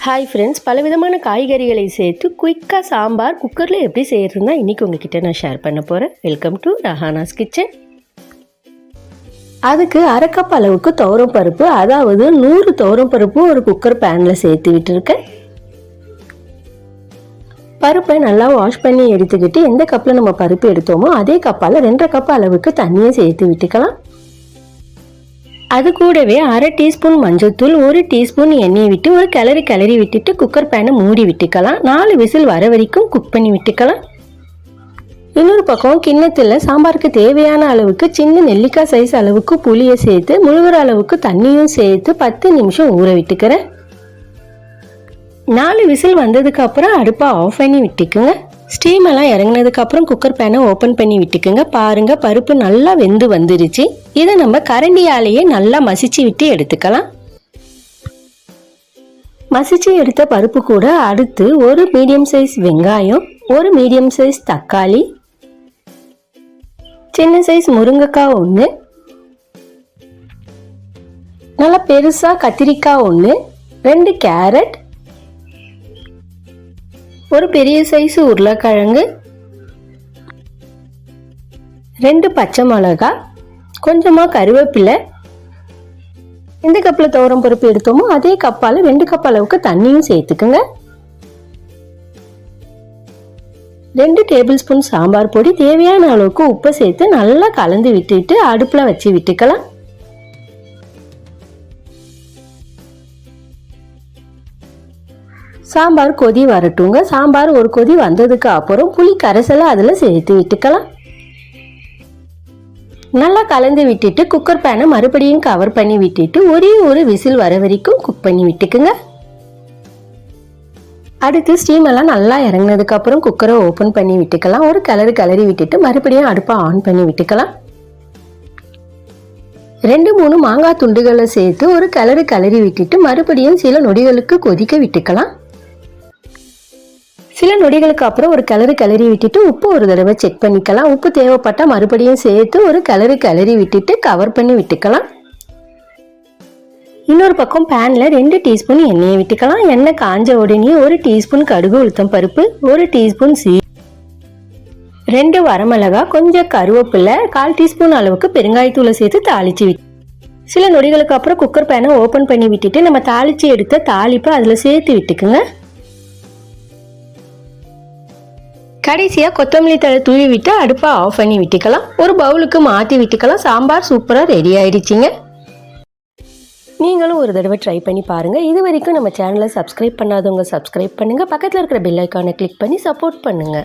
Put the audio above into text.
Hi friends, பலவிதமான காய்கறிகளை சேர்த்து குயிக்காக சாம்பார் குக்கரில் எப்படி செய்கிறதுனா இன்றைக்கி உங்ககிட்ட நான் ஷேர் பண்ண போகிறேன். Welcome to Rahana's kitchen. அதுக்கு அரை கப் அளவுக்கு துவரம் பருப்பு, அதாவது 100 துவரம் பருப்பு ஒரு குக்கர் பேனில் சேர்த்து விட்டுருக்கேன். பருப்பை நல்லா வாஷ் பண்ணி எடுத்துக்கிட்டு எந்த கப்பில் நம்ம பருப்பு எடுத்தோமோ அதே கப்பால் 2.5 கப் அளவுக்கு தண்ணியை சேர்த்து விட்டுக்கலாம். அது கூடவே அரை டீஸ்பூன் மஞ்சள்தூள், 1 டீஸ்பூன் எண்ணெயை விட்டு ஒரு கிளறி விட்டுட்டு குக்கர் பேனை மூடி விட்டுக்கலாம். 4 விசில் வர வரைக்கும் குக் பண்ணி விட்டுக்கலாம். இன்னொரு பக்கம் கிண்ணத்தில் சாம்பாருக்கு தேவையான அளவுக்கு சின்ன நெல்லிக்காய் சைஸ் அளவுக்கு புளியை சேர்த்து முழுகிற அளவுக்கு தண்ணியும் சேர்த்து 10 நிமிஷம் ஊற விட்டுக்கிறேன். 4 விசில் வந்ததுக்கு அப்புறம் அடுப்பை ஆஃப் பண்ணி விட்டுக்குங்க. ஸ்டீம் எல்லாம் இறங்கினதுக்கு அப்புறம் குக்கர் பேனை ஓப்பன் பண்ணி விட்டுக்குங்க. பாருங்க, பருப்பு நல்லா வெந்து வந்துருச்சு. இதை நம்ம கரண்டியாலேயே நல்லா மசிச்சு விட்டு எடுத்துக்கலாம். மசிச்சு எடுத்த பருப்பு கூட அடுத்து ஒரு மீடியம் சைஸ் வெங்காயம், ஒரு மீடியம் சைஸ் தக்காளி, சின்ன சைஸ் முருங்கைக்காய் 1, நல்லா பெருசா கத்திரிக்காய் 1, 2 கேரட், ஒரு பெரிய சைஸ் உருளைக்கிழங்கு, 2 பச்சை மிளகாய், கொஞ்சமா கருவேப்பிலை. எந்த கப்பில் துவரம் பருப்பு எடுத்தோமோ அதே கப்பால் 2 கப் அளவுக்கு தண்ணியும் சேர்த்துக்குங்க. 2 டேபிள் ஸ்பூன் சாம்பார் பொடி, தேவையான அளவுக்கு உப்பு சேர்த்து நல்லா கலந்து விட்டுட்டு அடுப்புல வச்சு விட்டுக்கலாம். சாம்பார் கொதி வரட்டுங்க. சாம்பார் ஒரு கொதி வந்ததுக்கு அப்புறம் புளி கரைசலை அதில் சேர்த்து விட்டுக்கலாம். நல்லா கலந்து விட்டுட்டு குக்கர் பேனை மறுபடியும் கவர் பண்ணி விட்டுட்டு ஒரு விசில் வர வரைக்கும் குக் பண்ணி விட்டுக்குங்க. அடுத்து ஸ்டீம் எல்லாம் நல்லா இறங்கினதுக்கு அப்புறம் குக்கரை ஓப்பன் பண்ணி விட்டுக்கலாம். ஒரு கிளறி விட்டுட்டு மறுபடியும் அடுப்பை ஆன் பண்ணி விட்டுக்கலாம். 2-3 மாங்காய் துண்டுகளை சேர்த்து ஒரு கிளறி விட்டுட்டு மறுபடியும் சில நொடிகளுக்கு கொதிக்க விட்டுக்கலாம். சில நொடிகளுக்கு அப்புறம் ஒரு கிளறி விட்டுட்டு உப்பு ஒரு தடவை செக் பண்ணிக்கலாம். உப்பு தேவைப்பட்டா மறுபடியும் சேர்த்து ஒரு கிளறி விட்டுட்டு கவர் பண்ணி விட்டுக்கலாம். இன்னொரு பக்கம் பேன்ல 2 டீஸ்பூன் எண்ணெயை விட்டுக்கலாம். எண்ணெய் காஞ்ச உடனே 1 டீஸ்பூன் கடுகு உளுத்தம் பருப்பு, 1 டீஸ்பூன் 2 வரமிளகாய், கொஞ்சம் கருவேப்பிலை, 1/4 டீஸ்பூன் அளவுக்கு பெருங்காயத்தூளை சேர்த்து தாளிச்சு விட்டு சில நொடிகளுக்கு அப்புறம் குக்கர் பேனை ஓபன் பண்ணி விட்டுட்டு நம்ம தாளிச்சு எடுத்த தாளிப்பை அதுல சேர்த்து விட்டுக்குங்க. கடைசியா கொத்தமல்லி தழை தூவி விட்டு அடுப்பை ஆஃப் பண்ணி விட்டுக்கலாம். ஒரு பவுலுக்கு மாற்றி விட்டுக்கலாம். சாம்பார் சூப்பரா ரெடி ஆயிடுச்சுங்க. நீங்களும் ஒரு தடவை ட்ரை பண்ணி பாருங்க. இது வரைக்கும் நம்ம சேனலை சப்ஸ்கிரைப் பண்ணாதவங்க சப்ஸ்கிரைப் பண்ணுங்க. பக்கத்தில் இருக்கிற பெல் ஐக்கானை கிளிக் பண்ணி சப்போர்ட் பண்ணுங்க.